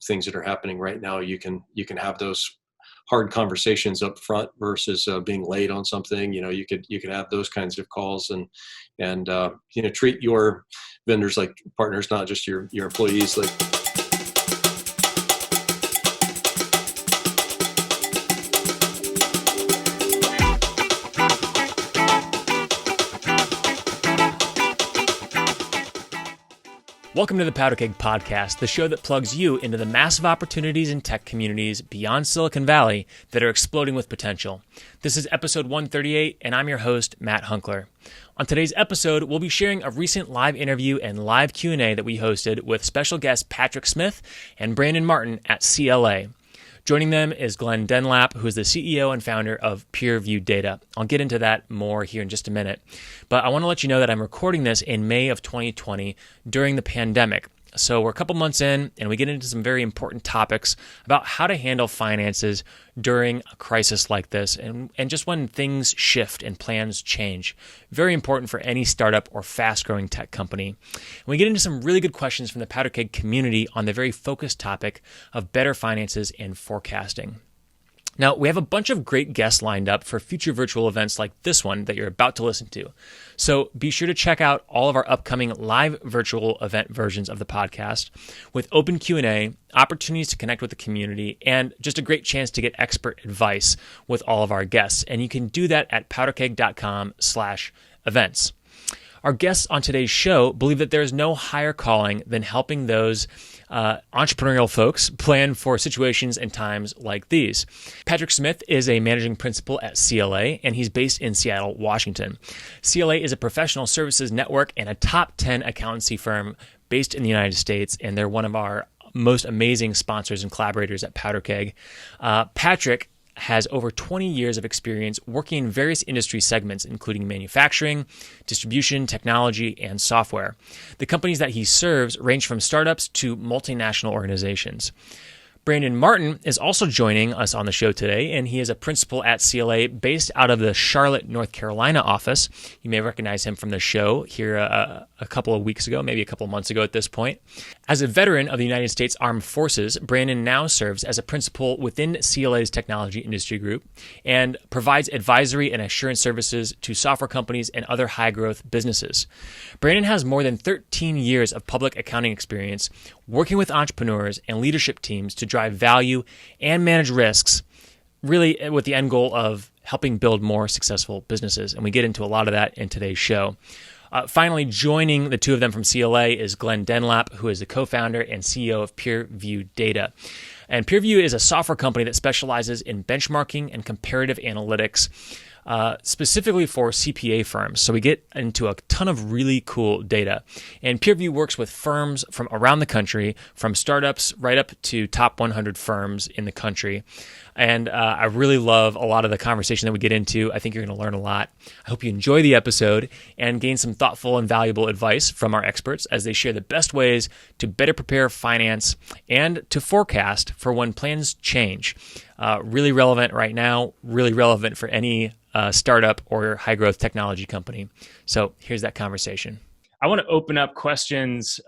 things that are happening right now, you can have those hard conversations up front versus being late on something. You could have those kinds of calls and treat your vendors like partners, not just your employees. Like, welcome to the Powderkeg podcast, the show that plugs you into the massive opportunities in tech communities beyond Silicon Valley that are exploding with potential. This is episode 138, and I'm your host, Matt Hunkler. On today's episode, we'll be sharing a recent live interview and live Q&A that we hosted with special guests Patrick Smith and Brandon Martin at CLA. Joining them is Glenn Dunlap, who is the CEO and founder of Peerview Data. I'll get into that more here in just a minute. But I want to let you know that I'm recording this in May of 2020 during the pandemic. So we're a couple months in, and we get into some very important topics about how to handle finances during a crisis like this, and just when things shift and plans change. Very important for any startup or fast-growing tech company. And we get into some really good questions from the Powderkeg community on the very focused topic of better finances and forecasting. Now, we have a bunch of great guests lined up for future virtual events like this one that you're about to listen to. So be sure to check out all of our upcoming live virtual event versions of the podcast with open Q&A, opportunities to connect with the community, and just a great chance to get expert advice with all of our guests. And you can do that at powderkeg.com/events. Our guests on today's show believe that there is no higher calling than helping those entrepreneurial folks plan for situations and times like these. Patrick Smith is a managing principal at CLA, and he's based in Seattle, Washington. CLA is a professional services network and a top 10 accountancy firm based in the United States, and they're one of our most amazing sponsors and collaborators at Powderkeg. Patrick has over 20 years of experience working in various industry segments, including manufacturing, distribution, technology, and software. The companies that he serves range from startups to multinational organizations. Brandon Martin is also joining us on the show today, and he is a principal at CLA based out of the Charlotte, North Carolina office. You may recognize him from the show here a couple of weeks ago, maybe a couple of months ago at this point. As a veteran of the United States Armed Forces, Brandon now serves as a principal within CLA's technology industry group and provides advisory and assurance services to software companies and other high-growth businesses. Brandon has more than 13 years of public accounting experience working with entrepreneurs and leadership teams to drive value and manage risks, really with the end goal of helping build more successful businesses. And we get into a lot of that in today's show. Finally, joining the two of them from CLA is Glenn Dunlap, who is the co-founder and CEO of Peerview Data. And Peerview is a software company that specializes in benchmarking and comparative analytics, specifically for CPA firms. So we get into a ton of really cool data. And Peerview works with firms from around the country, from startups right up to top 100 firms in the country. And I really love a lot of the conversation that we get into. I think you're going to learn a lot. I hope you enjoy the episode and gain some thoughtful and valuable advice from our experts as they share the best ways to better prepare finance and to forecast for when plans change. Really relevant right now, really relevant for any startup or high-growth technology company. So here's that conversation. I want to open up questions.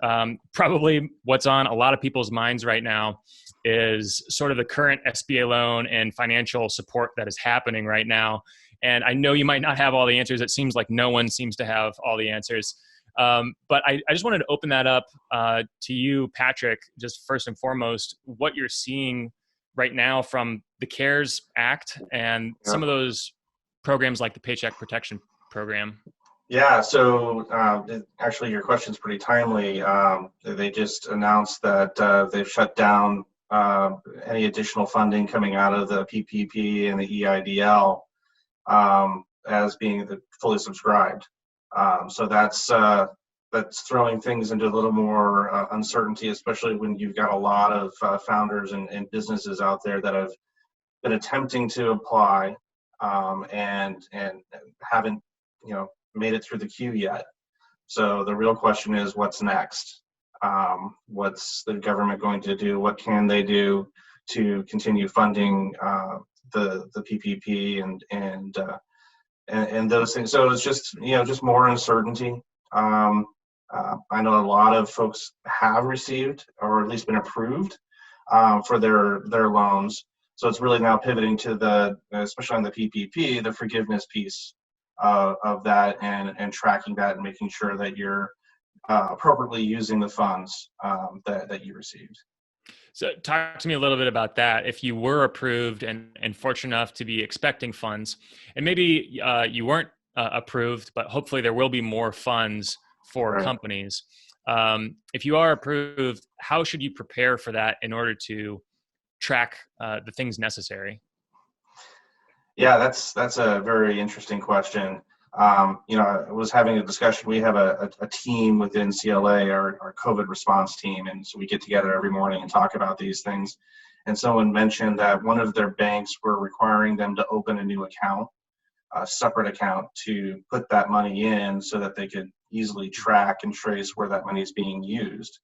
Probably what's on a lot of people's minds right now is sort of the current SBA loan and financial support that is happening right now. And I know you might not have all the answers. It seems like no one seems to have all the answers. But I just wanted to open that up to you, Patrick, just first and foremost, what you're seeing right now from the CARES Act and some of those programs like the Paycheck Protection Program. Yeah, so actually your question's pretty timely. They just announced that they've shut down any additional funding coming out of the PPP and the EIDL as being fully subscribed. So that's throwing things into a little more uncertainty, especially when you've got a lot of founders and businesses out there that have been attempting to apply and haven't made it through the queue yet. So the real question is, what's next? What's the government going to do? What can they do to continue funding the PPP and those things? So it's just just more uncertainty. I know a lot of folks have received or at least been approved for their loans. So it's really now pivoting to especially on the PPP, the forgiveness piece of that, and tracking that and making sure that you're appropriately using the funds that you received. So talk to me a little bit about that. If you were approved and fortunate enough to be expecting funds, and maybe you weren't approved, but hopefully there will be more funds for Right. companies. If you are approved, how should you prepare for that in order to track the things necessary? Yeah, that's a very interesting question. I was having a discussion. We have a team within CLA, our COVID response team, and so we get together every morning and talk about these things. And someone mentioned that one of their banks were requiring them to open a new account, a separate account, to put that money in so that they could easily track and trace where that money is being used.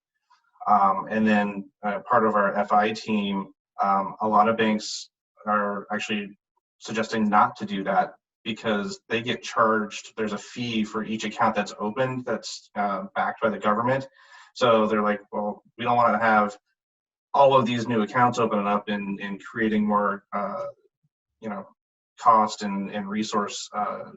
And then part of our FI team, a lot of banks are actually suggesting not to do that because they get charged. There's a fee for each account that's opened that's backed by the government. So they're like, well, we don't want to have all of these new accounts opening up and creating more, cost and resource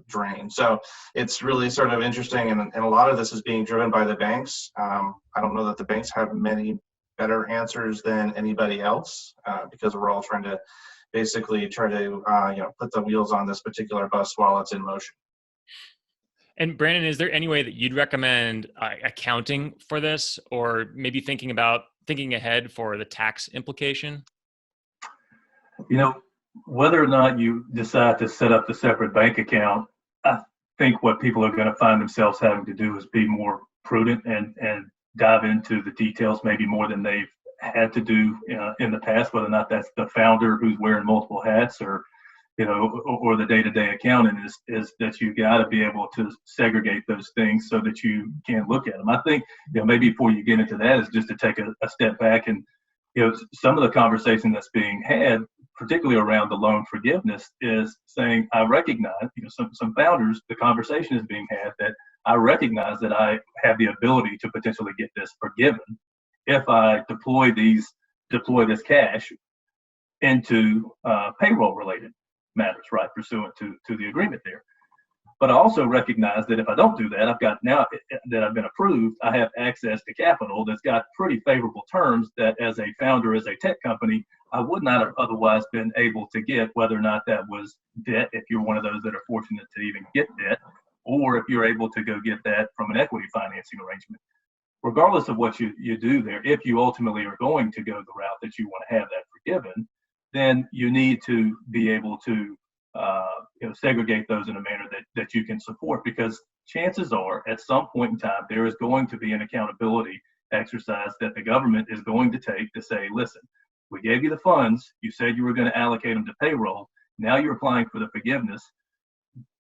drain. So it's really sort of interesting, and a lot of this is being driven by the banks. I don't know that the banks have many better answers than anybody else because we're all trying to basically try to put the wheels on this particular bus while it's in motion. And Brandon, is there any way that you'd recommend accounting for this, or maybe thinking ahead for the tax implication? Whether or not you decide to set up the separate bank account, I think what people are going to find themselves having to do is be more prudent and dive into the details maybe more than they've had to do in the past, whether or not that's the founder who's wearing multiple hats or the day-to-day accountant is that you got to be able to segregate those things so that you can look at them. I think, maybe before you get into that is just to take a step back and, some of the conversation that's being had, particularly around the loan forgiveness, is saying, I recognize, some founders, the conversation is being had that I recognize that I have the ability to potentially get this forgiven if I deploy this cash into payroll-related matters, right, pursuant to the agreement there. But I also recognize that if I don't do that, now that I've been approved, I have access to capital that's got pretty favorable terms that as a founder, as a tech company, I would not have otherwise been able to get, whether or not that was debt, if you're one of those that are fortunate to even get debt, or if you're able to go get that from an equity financing arrangement. Regardless of what you do there, if you ultimately are going to go the route that you want to have that forgiven, then you need to be able to segregate those in a manner that you can support, because chances are at some point in time there is going to be an accountability exercise that the government is going to take to say, listen, we gave you the funds, you said you were going to allocate them to payroll, now you're applying for the forgiveness.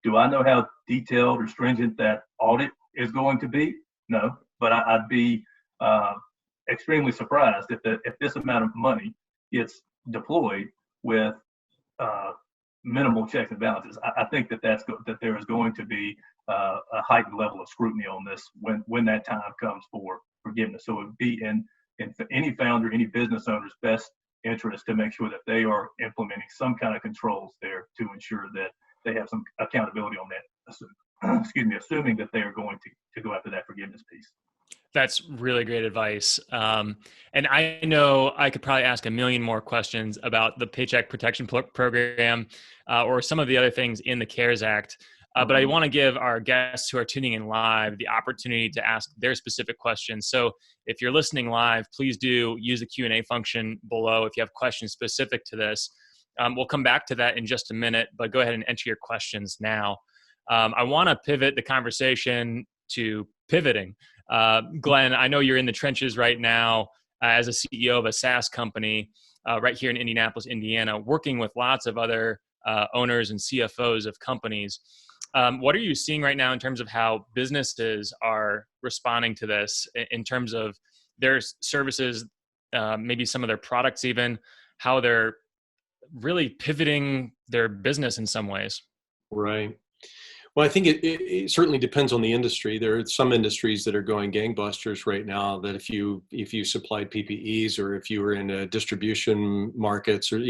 Do I know how detailed or stringent that audit is going to be? No, but I'd be extremely surprised if this amount of money gets deployed with minimal checks and balances. I think that there is going to be a heightened level of scrutiny on this when that time comes for forgiveness. So it would be in any founder, any business owner's best interest to make sure that they are implementing some kind of controls there to ensure that they have some accountability on that. Assuming that they are going to go after that forgiveness piece. That's really great advice. And I know I could probably ask a million more questions about the Paycheck Protection Program or some of the other things in the CARES Act. But I want to give our guests who are tuning in live the opportunity to ask their specific questions. So if you're listening live, please do use the Q&A function below if you have questions specific to this. We'll come back to that in just a minute, but go ahead and enter your questions now. I want to pivot the conversation to pivoting. Glenn, I know you're in the trenches right now as a CEO of a SaaS company right here in Indianapolis, Indiana, working with lots of other owners and CFOs of companies. What are you seeing right now in terms of how businesses are responding to this, in terms of their services, maybe some of their products even, how they're really pivoting their business in some ways? Right. Well, I think it certainly depends on the industry. There are some industries that are going gangbusters right now. That if you supplied PPEs, or if you were in distribution markets, or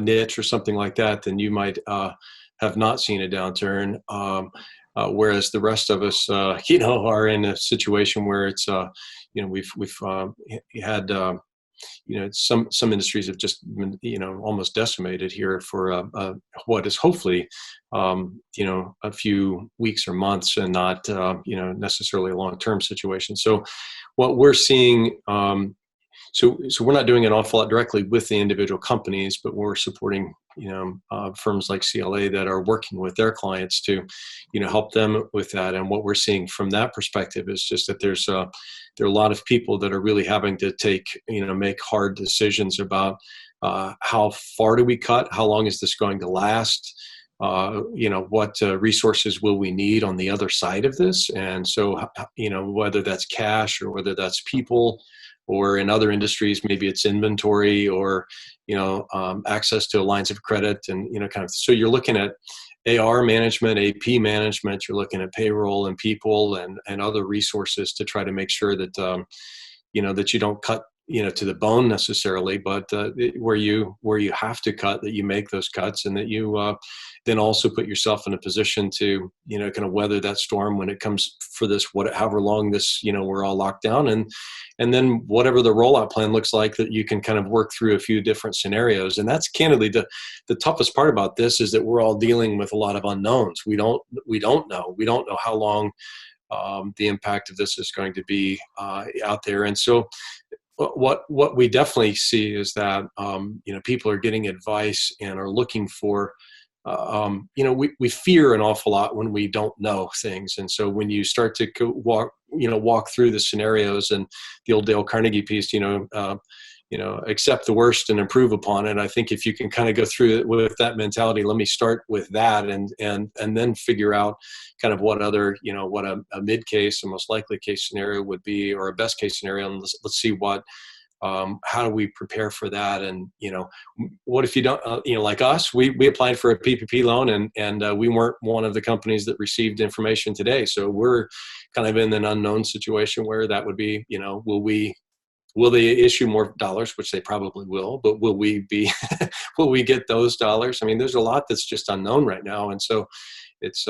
niche or something like that, then you might have not seen a downturn. Whereas the rest of us, are in a situation where it's we've had. Some industries have just been, almost decimated here for what is hopefully, a few weeks or months, and not, necessarily a long-term situation. So what we're seeing, so we're not doing an awful lot directly with the individual companies, but we're supporting, firms like CLA that are working with their clients to, help them with that. And what we're seeing from that perspective is just that there are a lot of people that are really having to make hard decisions about how far do we cut, how long is this going to last, what resources will we need on the other side of this, and so whether that's cash or whether that's people. Or in other industries, maybe it's inventory, or access to lines of credit, and So you're looking at AR management, AP management. You're looking at payroll and people and other resources to try to make sure that that you don't cut to the bone necessarily, but where you have to cut, that you make those cuts, and that you then also put yourself in a position to kind of weather that storm when it comes for this, however long this we're all locked down, and then whatever the rollout plan looks like, that you can kind of work through a few different scenarios. And that's candidly the toughest part about this, is that we're all dealing with a lot of unknowns. We don't know how long the impact of this is going to be out there. And so what we definitely see is that people are getting advice and are looking for we fear an awful lot when we don't know things. And so when you start to walk through the scenarios, and the old Dale Carnegie piece, accept the worst and improve upon it. I think if you can kind of go through it with that mentality, let me start with that, and then figure out kind of what other, what a mid case, a most likely case scenario would be, or a best case scenario. And let's see how do we prepare for that? And, what if you don't, like us, we applied for a PPP loan, and we weren't one of the companies that received information today. So we're kind of in an unknown situation where that would be, will they issue more dollars, which they probably will, but will we get those dollars? I mean, there's a lot that's just unknown right now. And so it's,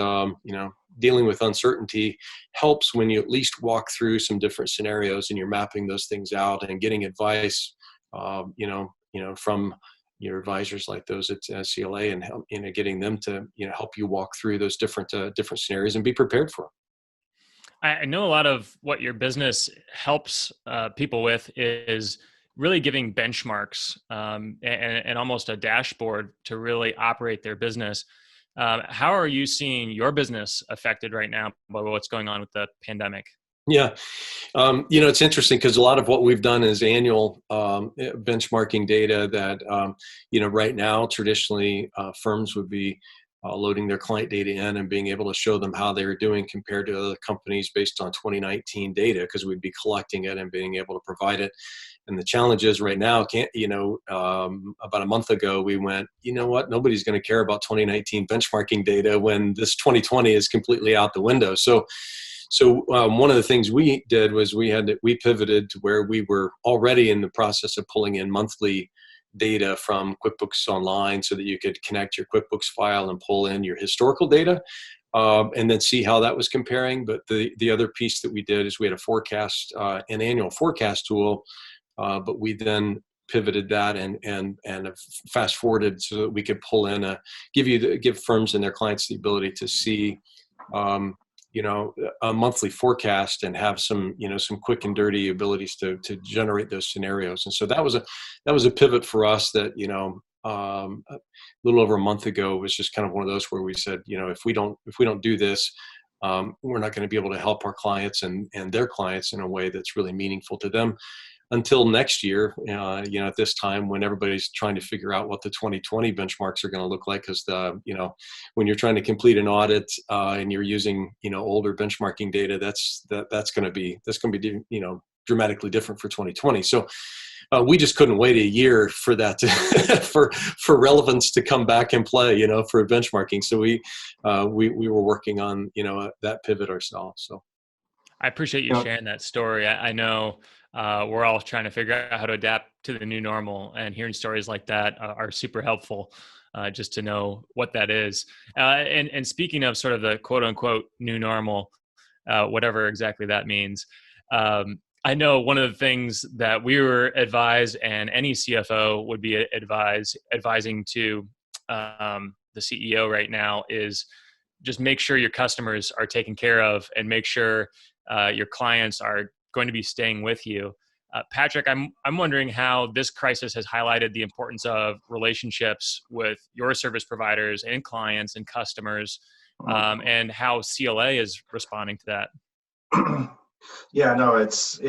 dealing with uncertainty helps when you at least walk through some different scenarios, and you're mapping those things out and getting advice, from your advisors like those at CLA, and help, getting them to, help you walk through those different scenarios and be prepared for them. I know a lot of what your business helps people with is really giving benchmarks and almost a dashboard to really operate their business. How are you seeing your business affected right now by what's going on with the pandemic? Yeah. It's interesting because a lot of what we've done is annual benchmarking data that, right now, traditionally, firms would be loading their client data in and being able to show them how they were doing compared to other companies based on 2019 data, because we'd be collecting it and being able to provide it. And the challenge is right now, about a month ago, we went, you know what, nobody's going to care about 2019 benchmarking data when this 2020 is completely out the window. So one of the things we did was we pivoted to where we were already in the process of pulling in monthly data from QuickBooks Online, so that you could connect your QuickBooks file and pull in your historical data, and then see how that was comparing. But the other piece that we did is we had a forecast, an annual forecast tool, but we then pivoted that and fast forwarded so that we could pull in give firms and their clients the ability to see a monthly forecast and have some quick and dirty abilities to generate those scenarios. And so that was a pivot for us that, a little over a month ago was just kind of one of those where we said, if we don't do this, we're not going to be able to help our clients and their clients in a way that's really meaningful to them until next year, at this time when everybody's trying to figure out what the 2020 benchmarks are going to look like. Because when you're trying to complete an audit and you're using older benchmarking data, that's going to be dramatically different for 2020. So We just couldn't wait a year for that to, for relevance to come back and play, for benchmarking. So we were working on, that pivot ourselves. So I appreciate you sharing that story. I know we're all trying to figure out how to adapt to the new normal, and hearing stories like that are super helpful, just to know what that is. And speaking of sort of the quote unquote new normal, whatever exactly that means, I know one of the things that we were advised, and any CFO would be advising to the CEO right now, is just make sure your customers are taken care of, and make sure your clients are going to be staying with you. Patrick, I'm wondering how this crisis has highlighted the importance of relationships with your service providers and clients and customers, and how CLA is responding to that. Yeah, no, it's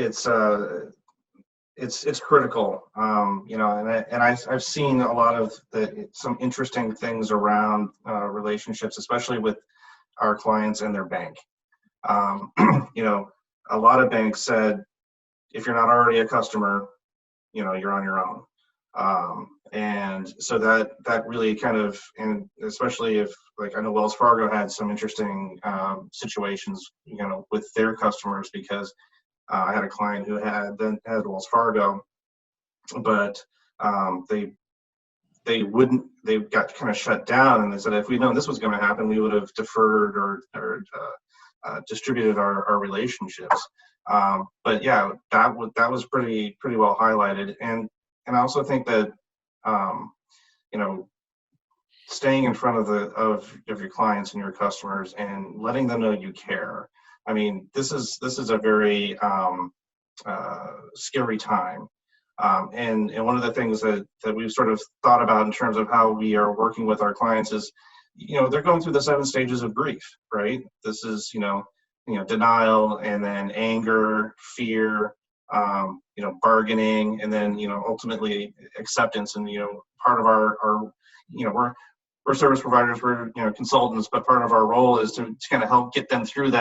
critical. And I've seen a lot of some interesting things around relationships, especially with our clients and their bank. A lot of banks said, if you're not already a customer, you're on your own. And so that really kind of, and especially if, like, I know Wells Fargo had some interesting situations, with their customers, because I had a client who had Wells Fargo, but they got kind of shut down, and they said, if we'd known this was going to happen, we would have deferred or distributed our relationships. But yeah, that was pretty well highlighted, and I also think that staying in front of your clients and your customers and letting them know you care. I mean, this is a very scary time. And one of the things that we've sort of thought about in terms of how we are working with our clients is, they're going through the 7 stages of grief, right? This is, denial, and then anger, fear, bargaining, and then, ultimately acceptance. And, part of our we're service providers, we're, consultants, but part of our role is to kind of help get them through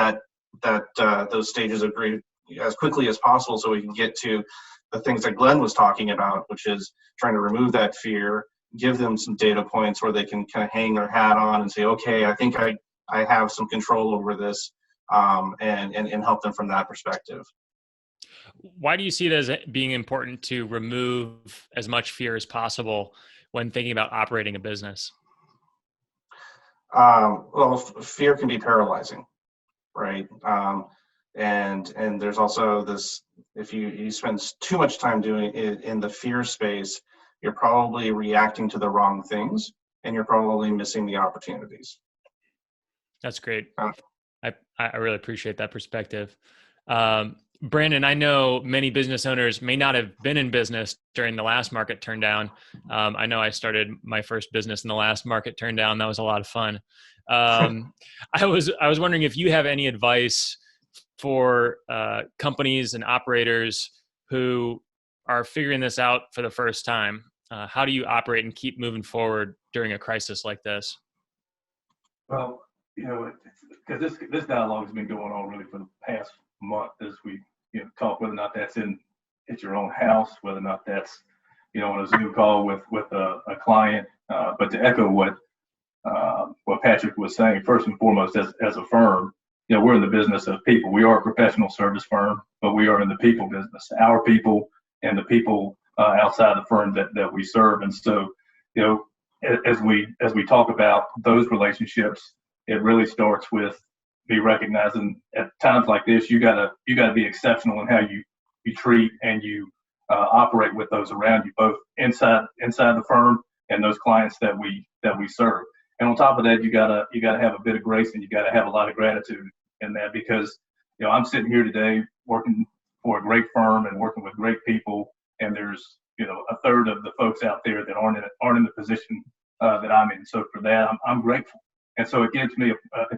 those stages of grief as quickly as possible, so we can get to the things that Glenn was talking about, which is trying to remove that fear, give them some data points where they can kind of hang their hat on and say, okay, I think I have some control over this, and help them from that perspective. Why do you see it as being important to remove as much fear as possible when thinking about operating a business? Well, fear can be paralyzing, right? And there's also this, if you spend too much time doing it in the fear space, you're probably reacting to the wrong things, and you're probably missing the opportunities. That's great. I really appreciate that perspective. Brandon, I know many business owners may not have been in business during the last market turndown. I know I started my first business in the last market turndown. That was a lot of fun. I was wondering if you have any advice for companies and operators who are figuring this out for the first time. How do you operate and keep moving forward during a crisis like this? Well, because this dialogue has been going on really for the past month, as we talk, whether or not that's at your own house, whether or not that's on a Zoom call with a client. But to echo what Patrick was saying, first and foremost, as a firm, we're in the business of people. We are a professional service firm, but we are in the people business. Our people and the people outside the firm that we serve. And so, as we talk about those relationships, it really starts with me recognizing at times like this, you gotta be exceptional in how you treat and you operate with those around you, both inside the firm and those clients that we serve. And on top of that, you gotta have a bit of grace, and you gotta have a lot of gratitude in that, because I'm sitting here today working for a great firm and working with great people, and there's a third of the folks out there that aren't in the position that I'm in. So for that, I'm grateful. And so it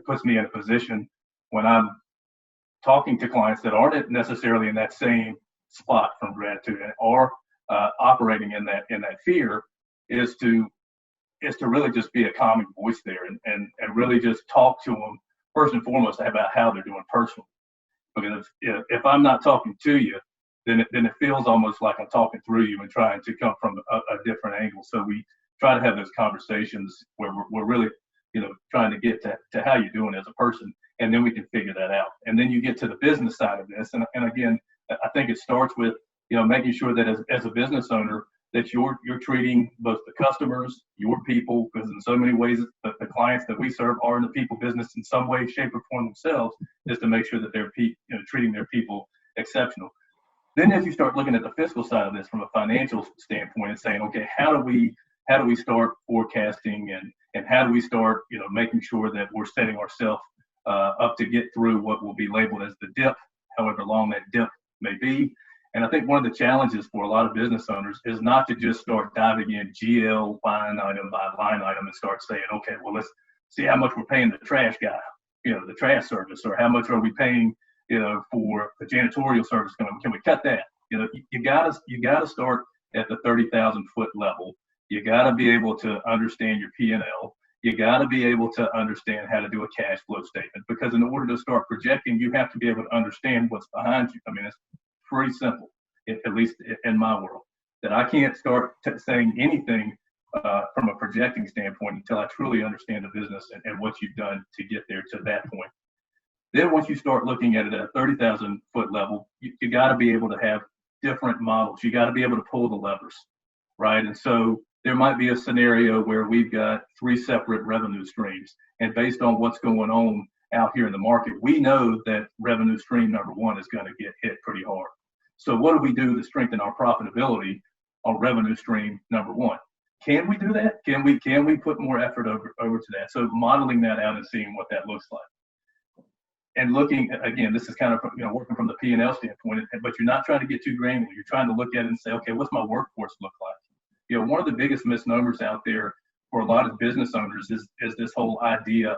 puts me in a position when I'm talking to clients that aren't necessarily in that same spot from gratitude or operating in that fear, is to really just be a calming voice there, and really just talk to them first and foremost about how they're doing personally. Because if I'm not talking to you, then it feels almost like I'm talking through you and trying to come from a different angle. So we try to have those conversations where we're really, trying to get to how you're doing as a person, and then we can figure that out. And then you get to the business side of this. And again, I think it starts with, making sure that as a business owner, that you're treating both the customers, your people, because in so many ways the clients that we serve are in the people business in some way, shape, or form themselves, is to make sure that they're treating their people exceptional. Then as you start looking at the fiscal side of this from a financial standpoint and saying, okay, how do we start forecasting and how do we start, making sure that we're setting ourselves up to get through what will be labeled as the dip, however long that dip may be. And I think one of the challenges for a lot of business owners is not to just start diving in GL line item by line item and start saying, okay, well, let's see how much we're paying the trash guy, the trash service, or how much are we paying, for the janitorial service. Can we cut that? You gotta start at the 30,000 foot level. You gotta be able to understand your P&L. You gotta be able to understand how to do a cash flow statement, because in order to start projecting, you have to be able to understand what's behind you. I mean, it's pretty simple, at least in my world, that I can't start saying anything from a projecting standpoint until I truly understand the business and what you've done to get there to that point. Then once you start looking at it at a 30,000 foot level, you got to be able to have different models. You got to be able to pull the levers, right? And so there might be a scenario where we've got 3 separate revenue streams, and based on what's going on out here in the market, we know that revenue stream number 1 is going to get hit pretty hard. So what do we do to strengthen our profitability on revenue stream number 1? Can we do that? Can we put more effort over to that? So modeling that out and seeing what that looks like. And looking, again, this is kind of, working from the P&L standpoint, but you're not trying to get too granular. You're trying to look at it and say, okay, what's my workforce look like? One of the biggest misnomers out there for a lot of business owners is this whole idea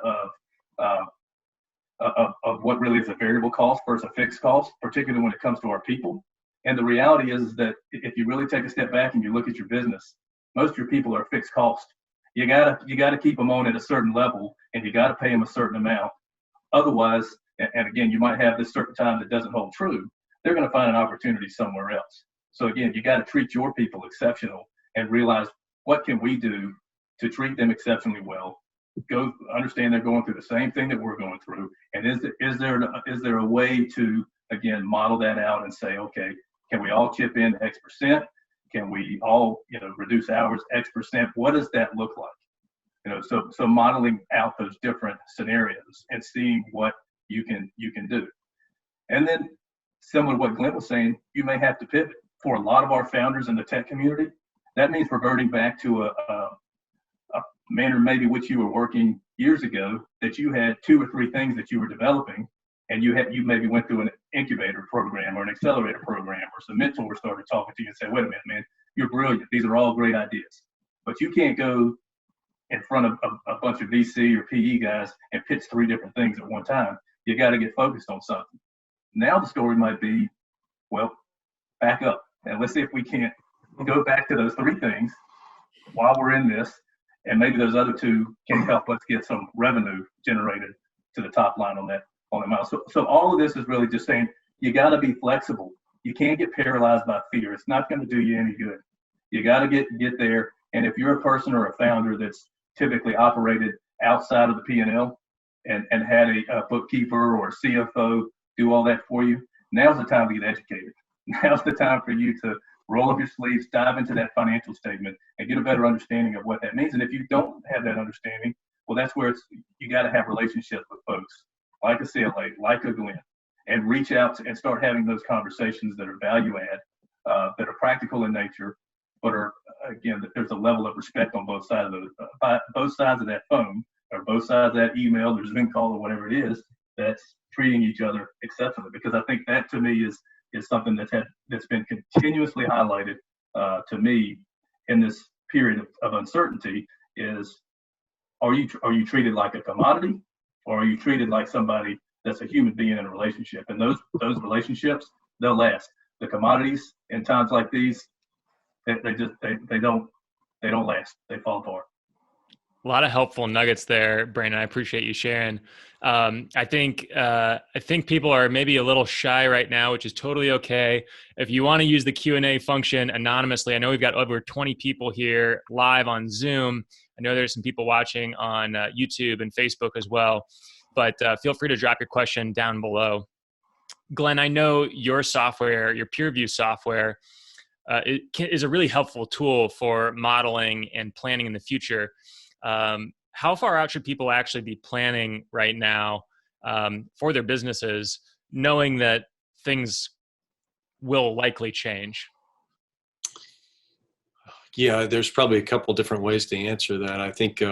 of what really is a variable cost versus a fixed cost, particularly when it comes to our people. And the reality is that if you really take a step back and you look at your business, most of your people are fixed cost. You gotta keep them on at a certain level, and you gotta pay them a certain amount. Otherwise, and again, you might have this certain time that doesn't hold true, they're going to find an opportunity somewhere else. So again, you got to treat your people exceptional and realize, what can we do to treat them exceptionally well? Go understand they're going through the same thing that we're going through, and is there a way to, again, model that out and say, okay, can we all chip in X%? Can we all reduce hours X%? What does that look like? So modeling out those different scenarios and seeing what you can do. And then, similar to what Glenn was saying, you may have to pivot. For a lot of our founders in the tech community, that means reverting back to a manner maybe which you were working years ago, that you had 2 or 3 things that you were developing, and you maybe went through an incubator program or an accelerator program, or some mentors started talking to you and said, wait a minute, man, you're brilliant. These are all great ideas. But you can't go in front of a bunch of VC or PE guys and pitch 3 different things at one time. You got to get focused on something. Now the story might be, well, back up and let's see if we can't go back to those 3 things while we're in this, and maybe those other 2 can help us get some revenue generated to the top line on that model. So all of this is really just saying, you got to be flexible. You can't get paralyzed by fear. It's not going to do you any good. You got to get there. And if you're a person or a founder that's typically operated outside of the P&L and had a bookkeeper or a CFO do all that for you, now's the time to get educated. Now's the time for you to roll up your sleeves, dive into that financial statement, and get a better understanding of what that means. And if you don't have that understanding, well, that's where you got to have relationships with folks like a CLA, like a Glenn, and reach out and start having those conversations that are value add, that are practical in nature, but are, again, that there's a level of respect on both sides of that phone, or both sides of that email or Zoom call or whatever it is, that's treating each other exceptionally. Because I think that, to me, is something that's been continuously highlighted to me in this period of uncertainty. Is, are you treated like a commodity, or are you treated like somebody that's a human being in a relationship? And those relationships, they'll last. The commodities in times like these, they don't last. They fall apart. A lot of helpful nuggets there, Brandon. I appreciate you sharing. I think people are maybe a little shy right now, which is totally okay. If you want to use the Q&A function anonymously, I know we've got over 20 people here live on Zoom. I know there's some people watching on YouTube and Facebook as well, but feel free to drop your question down below. Glenn, I know your software, your Peerview software, is a really helpful tool for modeling and planning in the future. How far out should people actually be planning right now for their businesses, knowing that things will likely change? Yeah, there's probably a couple different ways to answer that. I think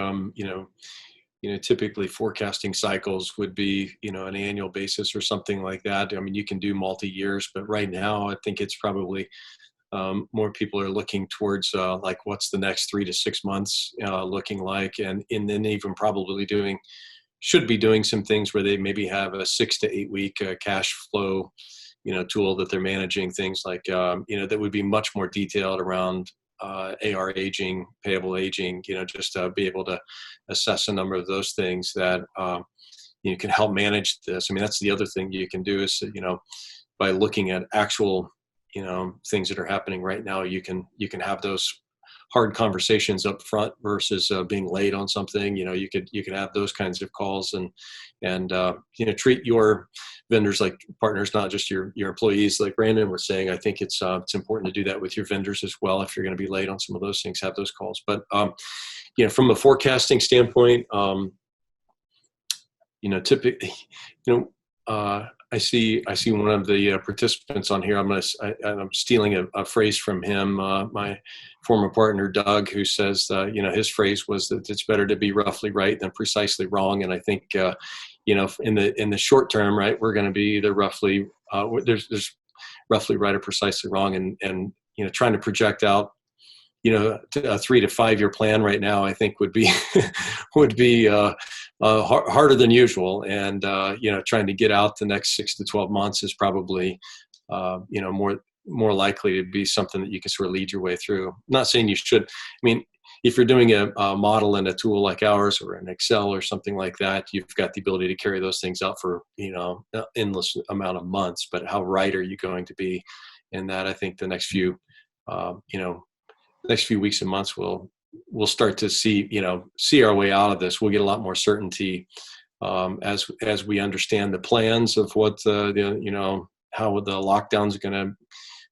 typically forecasting cycles would be an annual basis or something like that. I mean, you can do multi-years, but right now I think it's probably more people are looking towards like what's the next 3 to 6 months looking like, and then even probably should be doing some things where they maybe have a 6 to 8 week cash flow tool that they're managing things like that would be much more detailed around AR aging, payable aging, just to be able to assess a number of those things that can help manage this. I mean, that's the other thing you can do is by looking at actual things that are happening right now, you can have those hard conversations up front versus being late on something. You could have those kinds of calls and treat your vendors like partners, not just your employees. Like Brandon was saying, I think it's important to do that with your vendors as well. If you're going to be late on some of those things, have those calls. But from a forecasting standpoint, typically, I see one of the participants on here. I'm stealing a phrase from him, my former partner, Doug, who says, his phrase was that it's better to be roughly right than precisely wrong. And I think, in the short term, right, we're going to be either roughly, there's roughly right or precisely wrong. And trying to project out, a 3 to 5 year plan right now, I think would be harder than usual. And trying to get out the next 6 to 12 months is probably more likely to be something that you can sort of lead your way through. I'm not saying you should. I mean, if you're doing a model in a tool like ours or an Excel or something like that, you've got the ability to carry those things out for an endless amount of months. But how right are you going to be in that? I think the next few weeks and months we'll start to see our way out of this. We'll get a lot more certainty as we understand the plans of what how the lockdowns are going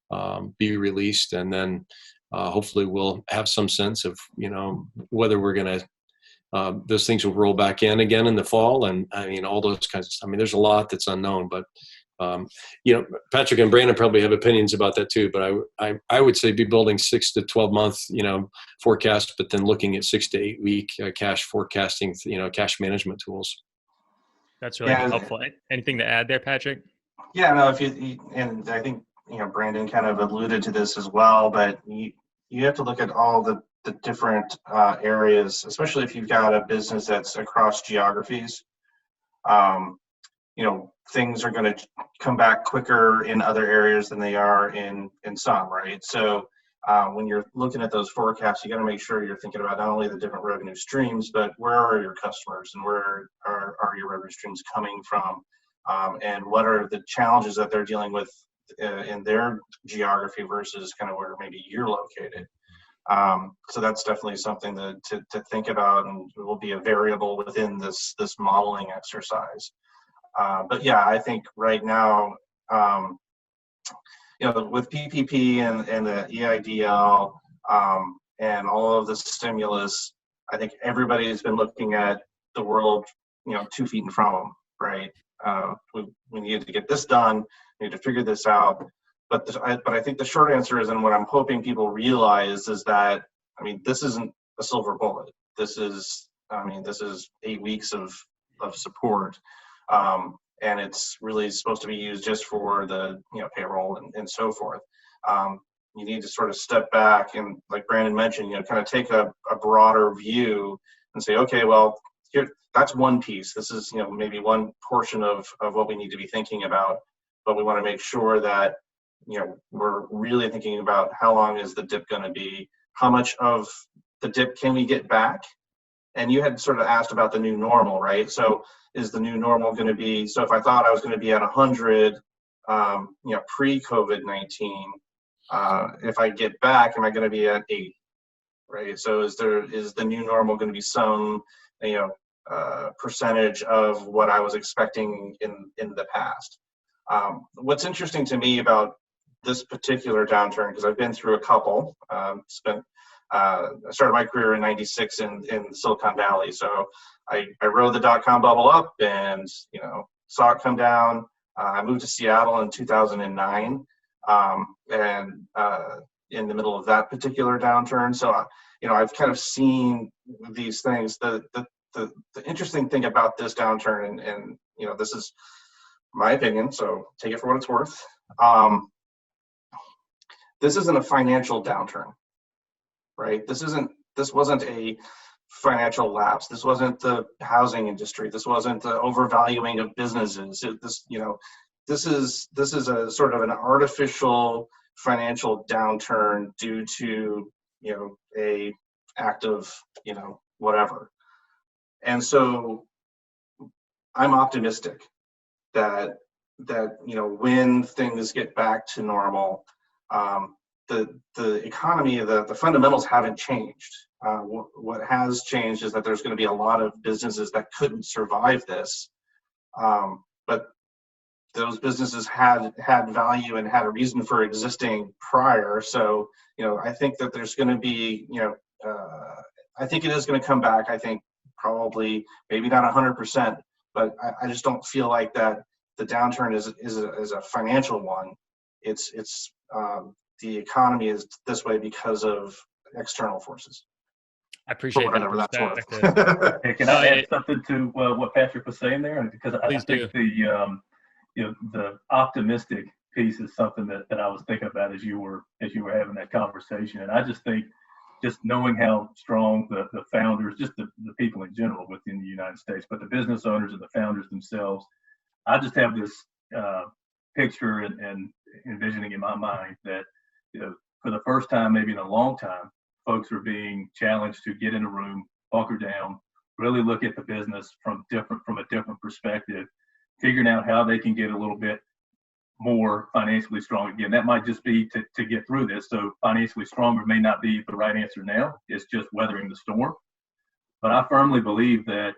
to be released, and then hopefully we'll have some sense of whether we're going to those things will roll back in again in the fall, and I mean all those kinds of stuff. I mean, there's a lot that's unknown, but Patrick and Brandon probably have opinions about that too, but I would say be building 6 to 12 month, forecast, but then looking at 6 to 8 week cash forecasting, cash management tools. That's really helpful. Anything to add there, Patrick? Yeah, no, and I think, Brandon kind of alluded to this as well, but you have to look at all the different areas, especially if you've got a business that's across geographies. Things are going to come back quicker in other areas than they are in some, right? So when you're looking at those forecasts, you got to make sure you're thinking about not only the different revenue streams, but where are your customers and where are your revenue streams coming from, and what are the challenges that they're dealing with in their geography versus kind of where maybe you're located. So that's definitely something to think about, and it will be a variable within this modeling exercise. But yeah, I think right now, with PPP and the EIDL and all of the stimulus, I think everybody has been looking at the world, 2 feet in front of them, right? We need to get this done. We need to figure this out. But I think the short answer is, and what I'm hoping people realize is that, this isn't a silver bullet. This is 8 weeks of support. And it's really supposed to be used just for the payroll and so forth. You need to sort of step back and, like Brandon mentioned, kind of take a broader view and say, okay, well, here, that's one piece. This is maybe one portion of what we need to be thinking about, but we want to make sure that we're really thinking about how long is the dip going to be, how much of the dip can we get back, And you had sort of asked about the new normal, right? So is the new normal going to be, so if I thought I was going to be at 100, pre-COVID-19, if I get back, am I going to be at 80, right? So is the new normal going to be some, percentage of what I was expecting in the past? What's interesting to me about this particular downturn, because I've been through a couple, I started my career in '96 in Silicon Valley. So I rode the dot-com bubble up and, saw it come down. I moved to Seattle in 2009, and in the middle of that particular downturn. So, I've kind of seen these things. The interesting thing about this downturn, and this is my opinion, so take it for what it's worth. This isn't a financial downturn, right? This wasn't a financial lapse. This wasn't the housing industry. This wasn't the overvaluing of businesses. This is a sort of an artificial financial downturn due to, a act of, whatever. And so I'm optimistic that when things get back to normal, the economy, the fundamentals haven't changed. What has changed is that there's going to be a lot of businesses that couldn't survive this, but those businesses had value and had a reason for existing prior. So, I think that there's going to be, I think it is going to come back. I think probably maybe not 100%, but I just don't feel like that the downturn is a financial one. It's the economy is this way because of external forces. I appreciate that perspective. Hey, can I add something to what Patrick was saying there? Because I think the optimistic piece is something that I was thinking about as you were having that conversation. And I just think, just knowing how strong the founders, just the people in general within the United States, but the business owners and the founders themselves, I just have this picture and envisioning in my mind that, for the first time, maybe in a long time, folks are being challenged to get in a room, bunker down, really look at the business from a different perspective, figuring out how they can get a little bit more financially strong again. That might just be to get through this. So financially stronger may not be the right answer now. It's just weathering the storm. But I firmly believe that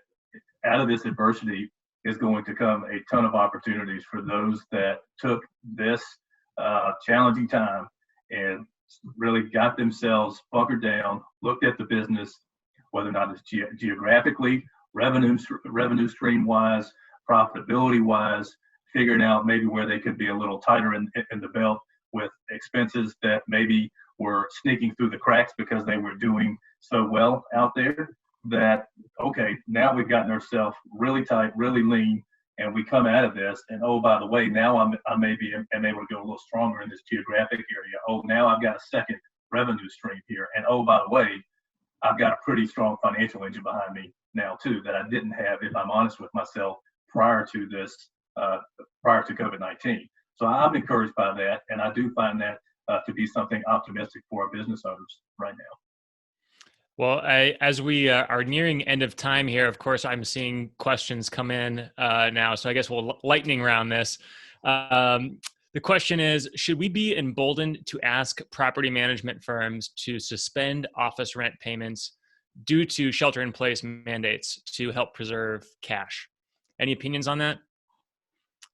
out of this adversity is going to come a ton of opportunities for those that took this challenging time and really got themselves bunkered down, looked at the business, whether or not it's geographically, revenue stream wise, profitability wise, figuring out maybe where they could be a little tighter in the belt with expenses that maybe were sneaking through the cracks because they were doing so well out there, that, okay, now we've gotten ourselves really tight, really lean, and we come out of this, and oh, by the way, now I maybe am able to go a little stronger in this geographic area. Oh, now I've got a second revenue stream here. And oh, by the way, I've got a pretty strong financial engine behind me now too, that I didn't have, if I'm honest with myself, prior to this, prior to COVID-19. So I'm encouraged by that, and I do find that to be something optimistic for our business owners right now. Well, as we are nearing end of time here, of course, I'm seeing questions come in now. So I guess we'll lightning round this. The question is, should we be emboldened to ask property management firms to suspend office rent payments due to shelter-in-place mandates to help preserve cash? Any opinions on that?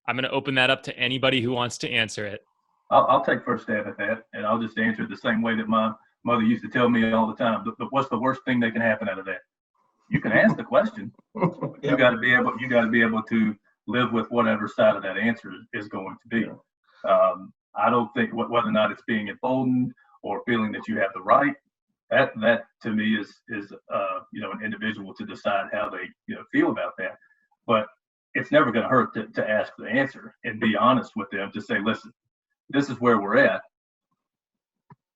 I'm going to open that up to anybody who wants to answer it. I'll take first stab at that, and I'll just answer it the same way that my mother used to tell me all the time. What's the worst thing that can happen out of that? You can ask the question. You got to be able to live with whatever side of that answer is going to be. I don't think whether or not it's being emboldened or feeling that you have the right. That to me is an individual to decide how they feel about that. But it's never going to hurt to ask the answer and be honest with them, to say, listen, this is where we're at.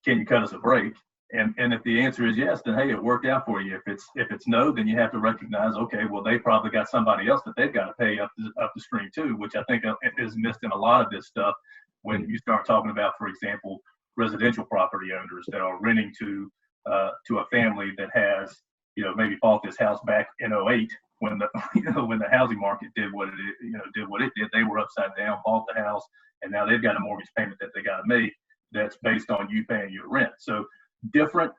Can you cut us a break? And if the answer is yes, then hey, it worked out for you. If it's no, then you have to recognize, okay, well, they probably got somebody else that they've got to pay up the stream too, which I think is missed in a lot of this stuff when you start talking about, for example, residential property owners that are renting to a family that has maybe bought this house back in '08 when the when the housing market did what it did. They were upside down, bought the house, and now they've got a mortgage payment that they got to make that's based on you paying your rent. So different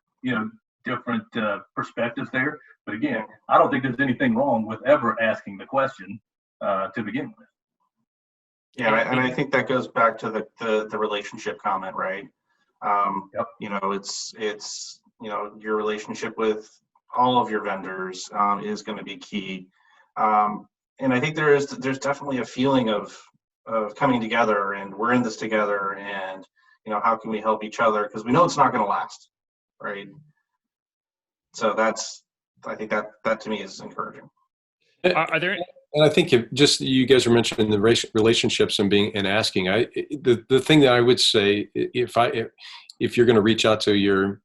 perspectives there. But again, I don't think there's anything wrong with ever asking the question to begin with. Yeah, and I think that goes back to the relationship comment, right? Yep. It's your relationship with all of your vendors is going to be key. And I think there's definitely a feeling of coming together, and we're in this together, and how can we help each other, because we know it's not going to last, right? So I think that to me is encouraging. Are there? And I think you guys are mentioning the relationships and asking. The thing that I would say, if you're going to reach out to your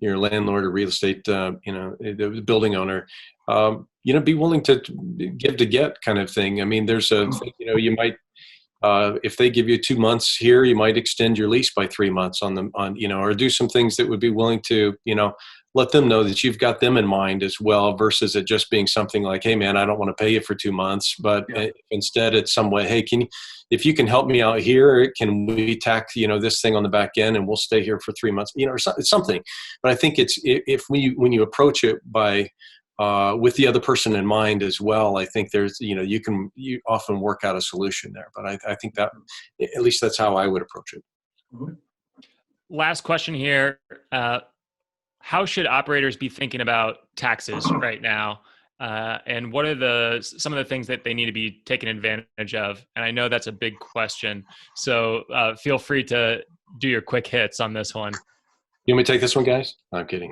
landlord or real estate, the building owner, be willing to give to get kind of thing. I mean, there's you might, if they give you 2 months here, you might extend your lease by 3 months or do some things that would be willing to, let them know that you've got them in mind as well, versus it just being something like, hey man, I don't want to pay you for 2 months, but instead it's some way, hey, if you can help me out here, can we tack, this thing on the back end and we'll stay here for 3 months, or something. But I think when you approach it by, with the other person in mind as well, I think there's, you often work out a solution there. But I think that, at least that's how I would approach it. Mm-hmm. Last question here. How should operators be thinking about taxes right now? And what are some of the things that they need to be taking advantage of? And I know that's a big question, so feel free to do your quick hits on this one. You want me to take this one, guys? No, I'm kidding.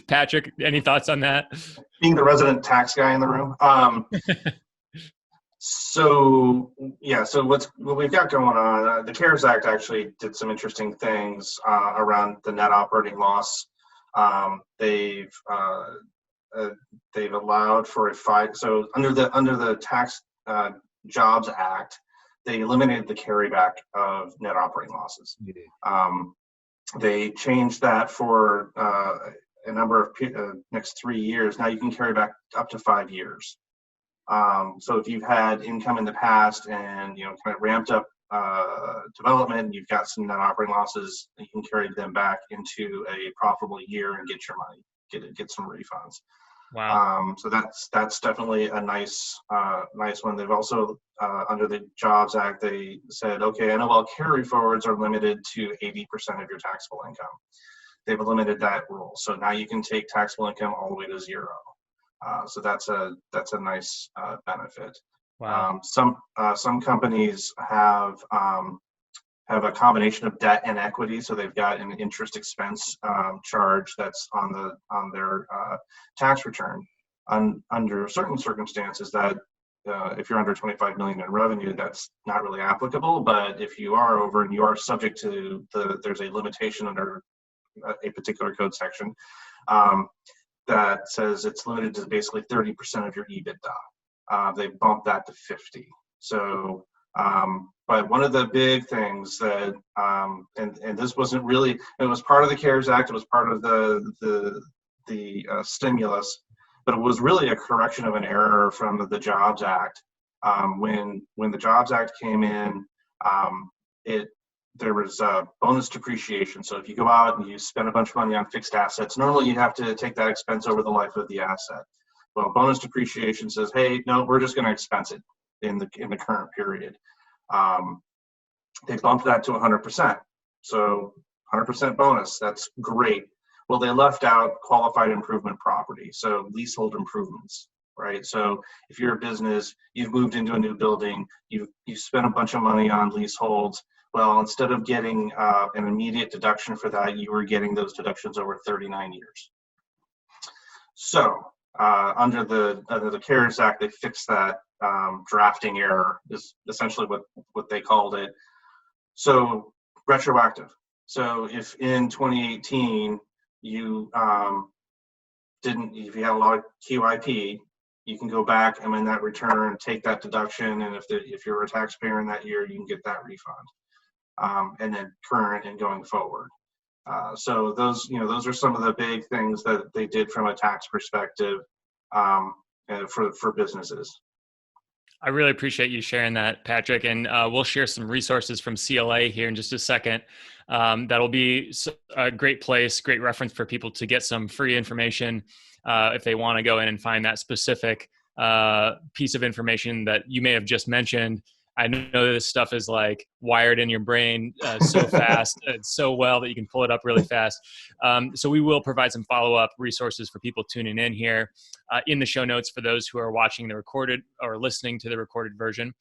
Patrick, any thoughts on that? Being the resident tax guy in the room. So what we've got going on, the CARES Act actually did some interesting things around the net operating loss. They've allowed for so under the Tax Jobs Act, they eliminated the carryback of net operating losses. They changed that for a number of next 3 years. Now you can carry back up to 5 years. So if you've had income in the past and kind of ramped up development, and you've got some net operating losses, you can carry them back into a profitable year and get your money, get some refunds. Wow. So that's definitely a nice one. They've also under the Jobs Act, they said, okay, NOL carry forwards are limited to 80% of your taxable income. They've eliminated that rule, so now you can take taxable income all the way to zero. So that's a nice benefit. Wow. Some companies have a combination of debt and equity, so they've got an interest expense charge that's on their tax return. Under certain circumstances, that if you're under 25 million in revenue, that's not really applicable. But if you are over, and you are subject to there's a limitation under a particular code section that says it's limited to basically 30% of your EBITDA. They bumped that to 50. So, but one of the big things that, and this wasn't really, it was part of the CARES Act, it was part of the stimulus, but it was really a correction of an error from the Jobs Act. When the Jobs Act came in, there was bonus depreciation. So if you go out and you spend a bunch of money on fixed assets, normally you have to take that expense over the life of the asset. Well, bonus depreciation says, hey, no, we're just going to expense it in the current period. They bumped that to 100%. So 100% bonus, that's great. Well, they left out qualified improvement property, so leasehold improvements, right? So if you're a business, you've moved into a new building, you've spent a bunch of money on leaseholds. Well, instead of getting an immediate deduction for that, you were getting those deductions over 39 years. So under the CARES Act, they fixed that drafting error, is essentially what they called it. So retroactive. So if in 2018 if you had a lot of QIP, you can go back and in that return take that deduction, and if you're a taxpayer in that year, you can get that refund. And then current and going forward. So those are some of the big things that they did from a tax perspective for businesses. I really appreciate you sharing that, Patrick. And we'll share some resources from CLA here in just a second. That'll be a great place, great reference for people to get some free information if they want to go in and find that specific piece of information that you may have just mentioned. I know this stuff is like wired in your brain so fast, so well that you can pull it up really fast. So we will provide some follow-up resources for people tuning in here in the show notes for those who are watching the recorded or listening to the recorded version.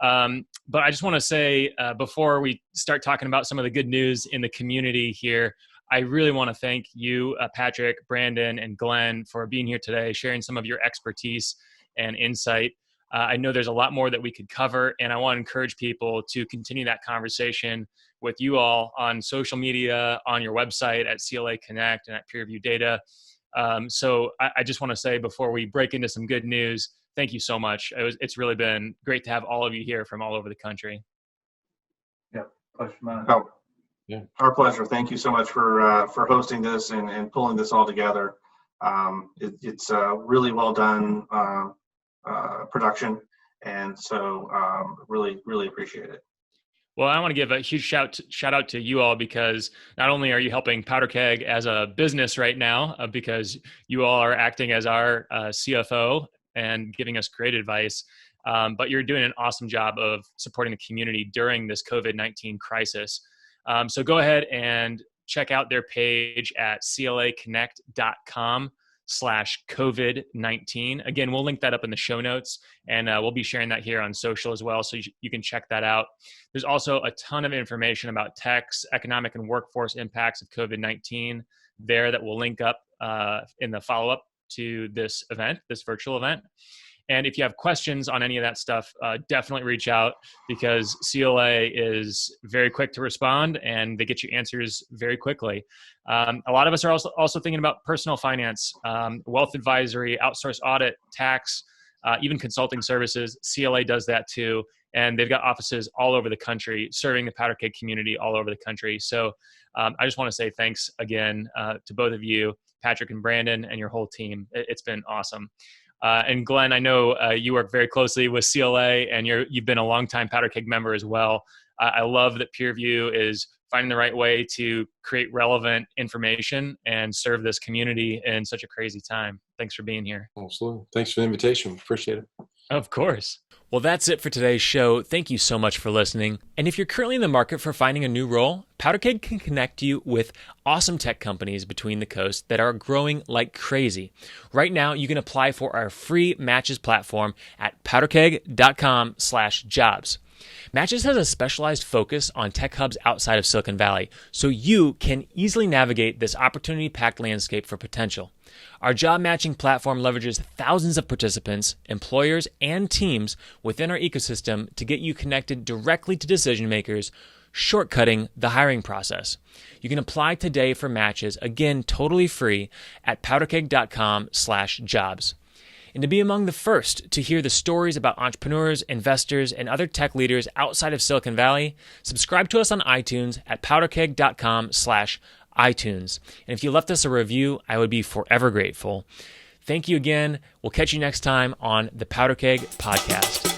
But I just want to say before we start talking about some of the good news in the community here, I really want to thank you, Patrick, Brandon, and Glenn for being here today, sharing some of your expertise and insight. I know there's a lot more that we could cover, and I want to encourage people to continue that conversation with you all on social media, on your website at CLA Connect and at Peerview Data. So I just want to say before we break into some good news, thank you so much. It's really been great to have all of you here from all over the country. Yeah, pleasure mine. Oh, yeah, our pleasure. Thank you so much for hosting this and pulling this all together. It's really well done production, and so really appreciate it. Well, I want to give a huge shout out to you all, because not only are you helping Powderkeg as a business right now, because you all are acting as our CFO and giving us great advice, but you're doing an awesome job of supporting the community during this COVID-19 crisis. So go ahead and check out their page at claconnect.com/COVID-19. Again, we'll link that up in the show notes, and we'll be sharing that here on social as well, so you can check that out. There's also a ton of information about tax, economic, and workforce impacts of COVID-19 there that we'll link up in the follow-up to this event, this virtual event. And if you have questions on any of that stuff, definitely reach out, because CLA is very quick to respond and they get you answers very quickly. A lot of us are also thinking about personal finance, wealth advisory, outsourced audit, tax, even consulting services. CLA does that too. And they've got offices all over the country, serving the Powderkeg community all over the country. So I just want to say thanks again to both of you, Patrick and Brandon, and your whole team. It's been awesome. And Glenn, I know you work very closely with CLA, and you've been a longtime Powderkeg member as well. I love that Peerview is finding the right way to create relevant information and serve this community in such a crazy time. Thanks for being here. Absolutely. Thanks for the invitation. Appreciate it. Of course. Well, that's it for today's show. Thank you so much for listening. And if you're currently in the market for finding a new role, Powderkeg can connect you with awesome tech companies between the coast that are growing like crazy. Right now, you can apply for our free Matches platform at powderkeg.com/jobs. Matches has a specialized focus on tech hubs outside of Silicon Valley, so you can easily navigate this opportunity-packed landscape for potential. Our job matching platform leverages thousands of participants, employers, and teams within our ecosystem to get you connected directly to decision makers, shortcutting the hiring process. You can apply today for Matches, again, totally free, at powderkeg.com/jobs. And to be among the first to hear the stories about entrepreneurs, investors, and other tech leaders outside of Silicon Valley, subscribe to us on iTunes at powderkeg.com/iTunes. And if you left us a review, I would be forever grateful. Thank you again. We'll catch you next time on the Powderkeg Podcast.